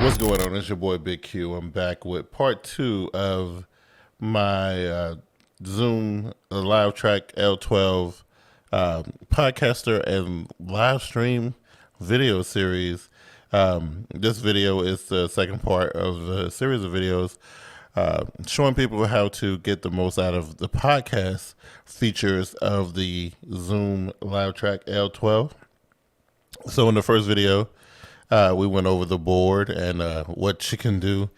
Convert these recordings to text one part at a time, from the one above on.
What's going on? It's your boy Big Q. I'm back with part 2 of my Zoom Livetrak L12 podcaster and live stream video series. This video is the second part of the series of videos showing people how to get the most out of the podcast features of the Zoom Livetrak L12. So in the first video, we went over the board and what you can do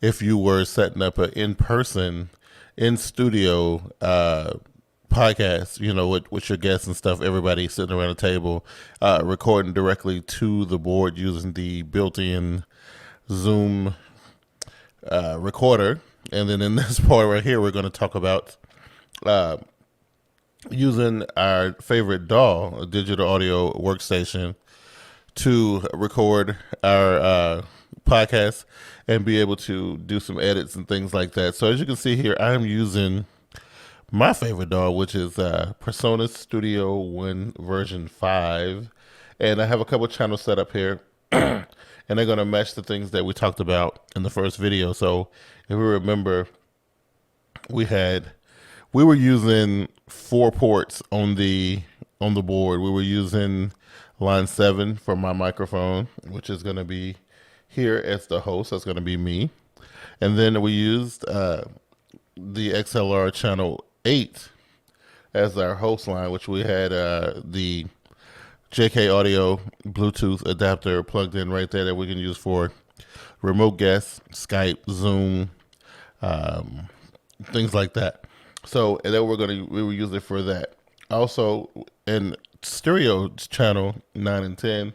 if you were setting up an in-person, in-studio podcast, you know, with your guests and stuff, everybody sitting around a table, recording directly to the board using the built-in Zoom recorder. And then in this part right here, we're going to talk about using our favorite DAW, a digital audio workstation, to record our podcast and be able to do some edits and things like that. So as you can see here, I'm using my favorite DAW, which is Persona Studio One version 5. And I have a couple channels set up here. And they're going to match the things that we talked about in the first video. So if we remember, we were using 4 ports on the board. We were using line 7 for my microphone, which is going to be here as the host. That's going to be me. And then we used the XLR channel 8 as our host line, which we had the JK Audio Bluetooth adapter plugged in right there that we can use for remote guests, Skype, Zoom, things like that. So, and then we will use it for that. Also, in stereo channel 9 and 10,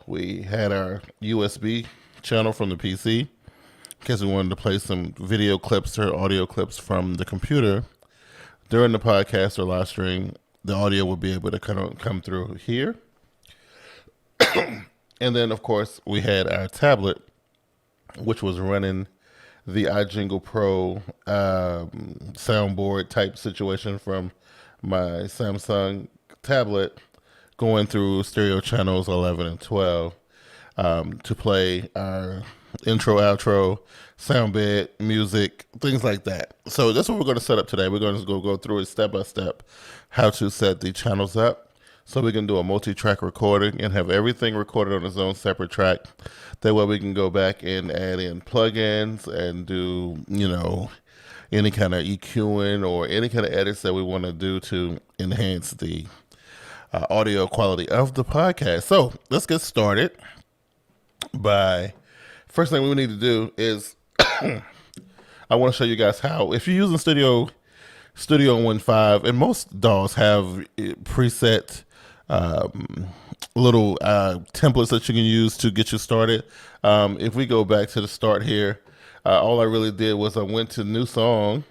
we had our USB channel from the PC in case we wanted to play some video clips or audio clips from the computer during the podcast or live stream. The audio will be able to kind of come through here. And then, of course, we had our tablet, which was running the iJingle Pro soundboard type situation from my Samsung tablet, going through stereo channels 11 and 12 to play our intro, outro, sound bed, music, things like that. So that's what we're going to set up today. We're going to go through it step by step, how to set the channels up so we can do a multi-track recording and have everything recorded on its own separate track. That way we can go back and add in plugins and do, you know, any kind of EQing or any kind of edits that we want to do to enhance the audio quality of the podcast. So let's get started first thing we need to do is I want to show you guys how, if you're using Studio One 5, and most DAWs have preset little templates that you can use to get you started. If we go back to the start here, all I really did was I went to new song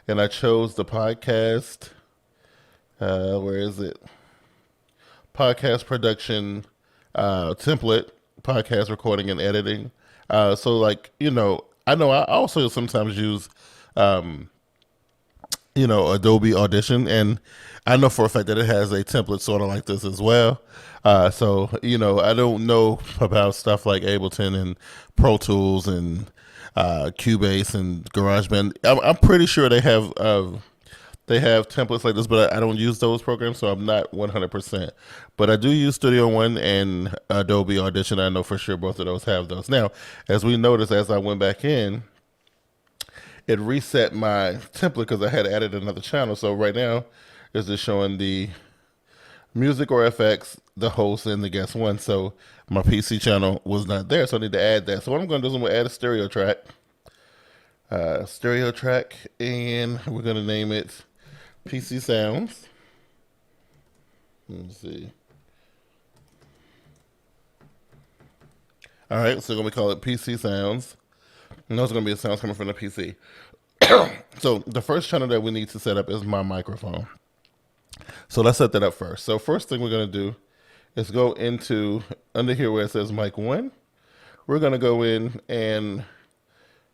and I chose the podcast. Where is it? Podcast production template, podcast recording and editing. So like, you know I also sometimes use, Adobe Audition, and I know for a fact that it has a template sort of like this as well. So, I don't know about stuff like Ableton and Pro Tools and Cubase and GarageBand. I'm pretty sure they have templates like this, but I don't use those programs, so I'm not 100%. But I do use Studio One and Adobe Audition. I know for sure both of those have those. Now, as we noticed, as I went back in, it reset my template because I had added another channel. So right now, it's just showing the music or FX, the host, and the guest one. So my PC channel was not there, so I need to add that. So what I'm going to do is I'm going to add a stereo track, and we're going to name it PC Sounds. Let me see. All right, so we're going to call it PC Sounds. And those are going to be the sounds coming from the PC. So the first channel that we need to set up is my microphone. So let's set that up first. So first thing we're going to do is go into under here where it says mic 1. We're going to go in and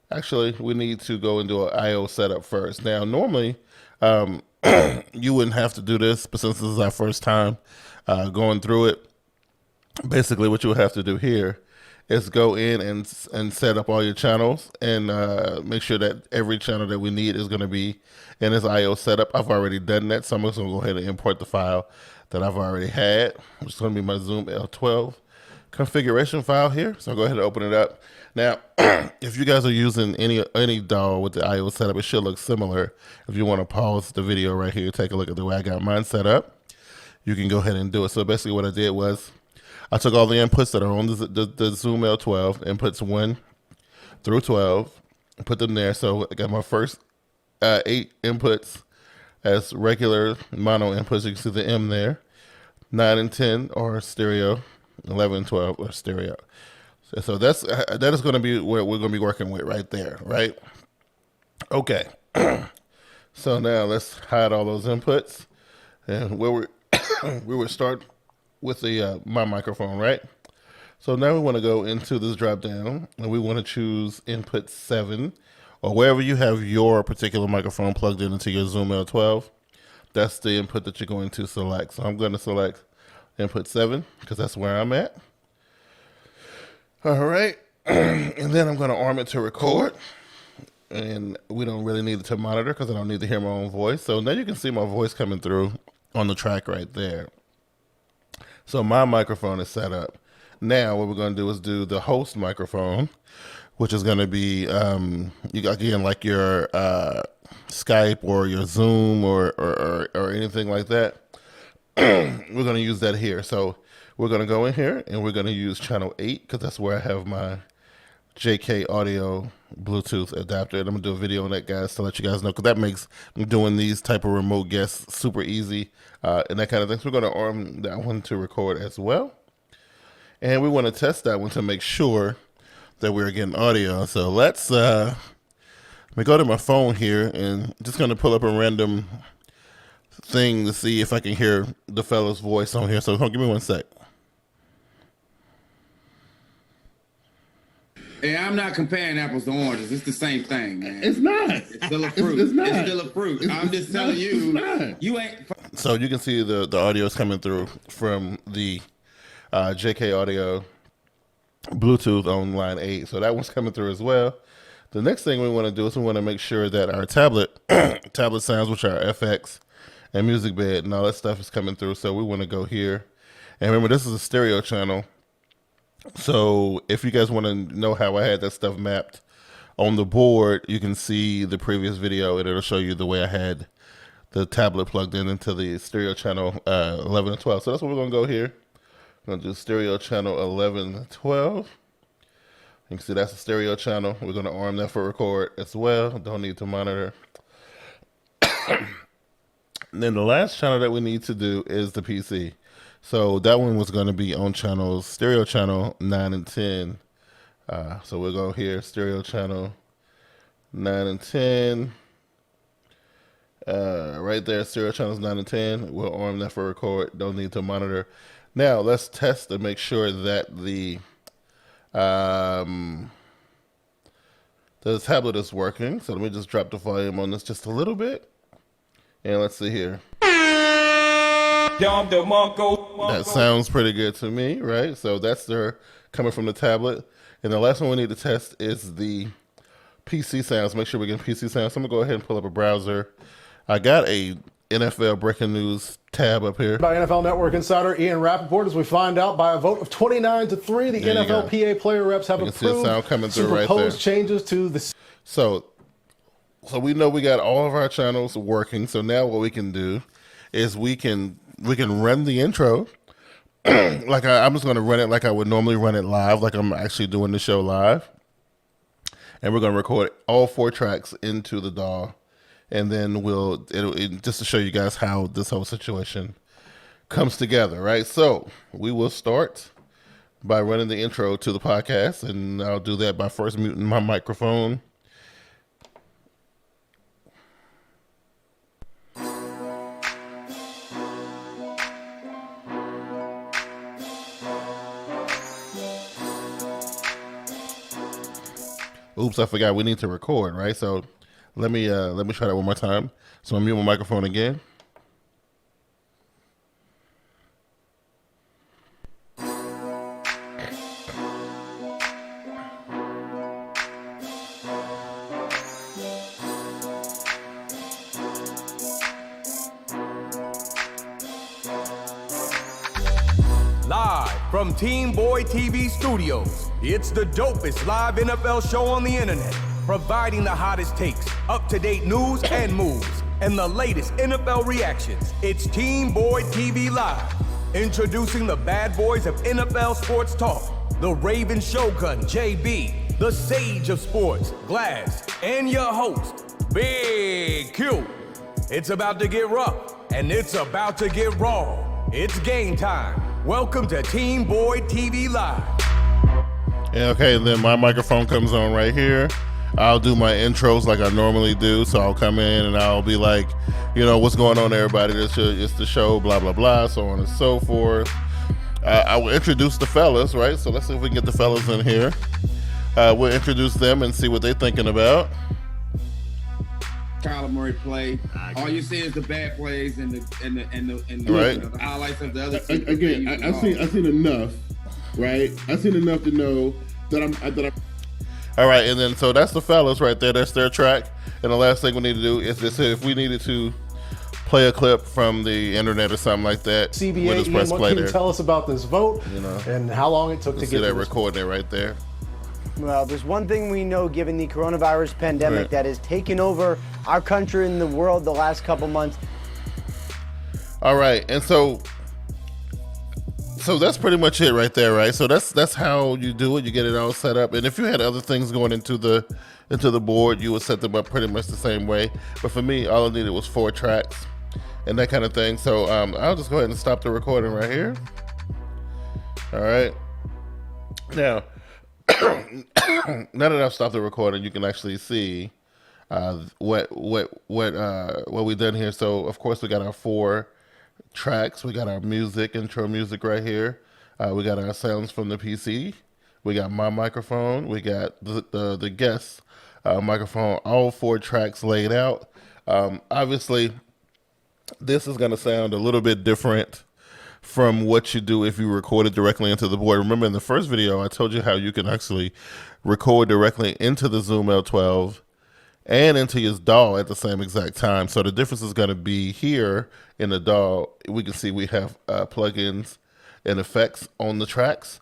actually we need to go into an IO setup first. Now normally you wouldn't have to do this, but since this is our first time going through it, basically what you would have to do here is go in and set up all your channels and make sure that every channel that we need is going to be in this IO setup. I've already done that, so I'm just going to go ahead and import the file that I've already had, which is going to be my Zoom L12 configuration file here. So I'll go ahead and open it up. Now, if you guys are using any DAW with the IO setup, it should look similar. If you want to pause the video right here, take a look at the way I got mine set up, you can go ahead and do it. So basically what I did was I took all the inputs that are on the Zoom L12, inputs 1 through 12, and put them there. So I got my first 8 inputs as regular mono inputs. You can see the M there. 9 and 10 are stereo. 11 and 12 are stereo. So that is going to be what we're going to be working with right there, right? Okay. So now let's hide all those inputs, and we would start with the my microphone, right? So now we want to go into this drop down, and we want to choose input 7, or wherever you have your particular microphone plugged into your Zoom L12. That's the input that you're going to select. So I'm going to select input 7 because that's where I'm at. All right, and then I'm going to arm it to record, and we don't really need it to monitor because I don't need to hear my own voice. So now you can see my voice coming through on the track right there. So my microphone is set up. Now what we're going to do is do the host microphone, which is going to be, again, like your Skype or your Zoom or anything like that. We're going to use that here. So we're going to go in here and we're going to use channel 8 because that's where I have my JK audio Bluetooth adapter. And I'm going to do a video on that, guys, to let you guys know, because that makes doing these type of remote guests super easy and that kind of thing. So we're going to arm that one to record as well. And we want to test that one to make sure that we're getting audio. So let's let me go to my phone here and just going to pull up a random thing to see if I can hear the fellow's voice on here. So give me 1 sec. Hey, I'm not comparing apples to oranges. It's the same thing, man. It's not. It's still a fruit. It's not. It's still a fruit. I'm just telling you, you ain't. So you can see the audio is coming through from the JK audio Bluetooth on line 8. So that one's coming through as well. The next thing we want to do is we want to make sure that our tablet sounds, which are FX and Music Bed and all that stuff, is coming through. So we want to go here. And remember, this is a stereo channel. So if you guys want to know how I had that stuff mapped on the board, you can see the previous video and it'll show you the way I had the tablet plugged in into the stereo channel 11 and 12. So that's what we're going to go here. We're going to do stereo channel 11 and 12. You can see that's a stereo channel. We're going to arm that for record as well. Don't need to monitor. And then the last channel that we need to do is the PC. So that one was going to be on channels, stereo channel 9 and 10. So we'll go here, stereo channel 9 and 10. Right there, stereo channels 9 and 10. We'll arm that for record. Don't need to monitor. Now let's test to make sure that the tablet is working. So let me just drop the volume on this just a little bit. And let's see here. That sounds pretty good to me, right? So that's coming from the tablet. And the last one we need to test is the PC sounds. Make sure we're getting PC sounds. So I'm going to go ahead and pull up a browser. I got a NFL breaking news tab up here. By NFL Network insider Ian Rappaport, as we find out by a vote of 29-3, the NFLPA player reps have approved some proposed changes to the... So we know we got all of our channels working. So now what we can do is we can run the intro. Like I'm just going to run it like I would normally run it live, like I'm actually doing the show live. And we're going to record all 4 tracks into the DAW. And then just to show you guys how this whole situation comes together, right? So we will start by running the intro to the podcast. And I'll do that by first muting my microphone. Oops, I forgot we need to record, right? So let me try that one more time. So I'm muting my microphone again. from Team Boy TV Studios. It's the dopest live NFL show on the internet, providing the hottest takes, up-to-date news and moves, and the latest NFL reactions. It's Team Boy TV Live. Introducing the bad boys of NFL sports talk, the Raven Shogun, JB, the Sage of Sports, Glass, and your host, Big Q. It's about to get rough, and it's about to get raw. It's game time. Welcome to Team Boy TV Live. Okay, then my microphone comes on right here. I'll do my intros like I normally do. So I'll come in and I'll be like, you know, what's going on, everybody? It's the show, blah, blah, blah, so on and so forth. I will introduce the fellas, right? So let's see if we can get the fellas in here. We'll introduce them and see what they're thinking about. Kyler Murray play. All you see is the bad plays and the right. You know, the highlights of the other team. Again, I've seen enough, right? I've seen enough to know that I'm. All right, and then so that's the fellas right there. That's their track. And the last thing we need to do is this: if we needed to play a clip from the internet or something like that, CBA, we'll just press what play can you there. tell us about this vote? You know, and how long it took to see get that to this recording right there. Well, there's one thing we know given the coronavirus pandemic that has taken over our country and the world the last couple months. All right, and so that's pretty much it right there, right? So that's how you do it. You get it all set up, and if you had other things going into the board, you would set them up pretty much the same way. But for me, all I needed was 4 tracks and that kind of thing. So I'll just go ahead and stop the recording right here. All right, now. Now that I've stopped the recording, you can actually see what we've done here. So of course we got our 4 tracks. We got our music, intro music right here. We got our sounds from the PC. We got my microphone. We got the guest microphone. All 4 tracks laid out. Obviously, this is going to sound a little bit different from what you do if you record it directly into the board. Remember in the first video, I told you how you can actually record directly into the Zoom L12 and into your DAW at the same exact time. So the difference is going to be here in the DAW. We can see we have plugins and effects on the tracks.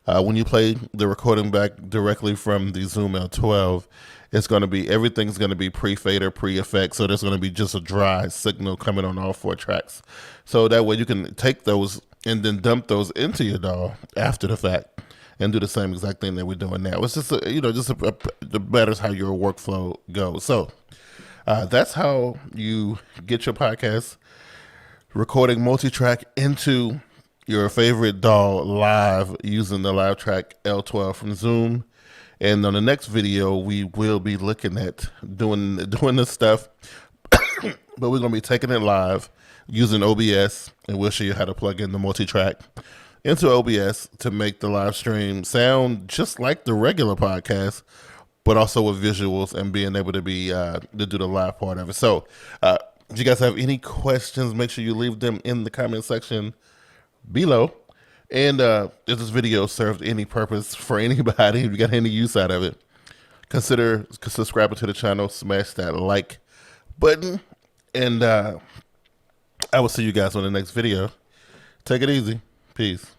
When you play the recording back directly from the Zoom L12, it's going to be, everything's going to be pre-fader, pre-effect. So there's going to be just a dry signal coming on all 4 tracks. So that way you can take those and then dump those into your DAW after the fact and do the same exact thing that we're doing now. It's just, it matters how your workflow goes. So that's how you get your podcast recording multi-track into your favorite DAW live using the Livetrak L12 from Zoom. And on the next video, we will be looking at doing this stuff, but we're going to be taking it live using OBS, and we'll show you how to plug in the multi-track into OBS to make the live stream sound just like the regular podcast, but also with visuals and being able to be to do the live part of it. So if you guys have any questions, make sure you leave them in the comment section below. And if this video served any purpose for anybody, if you got any use out of it, consider subscribing to the channel, smash that like button, and I will see you guys on the next video. Take it easy. Peace.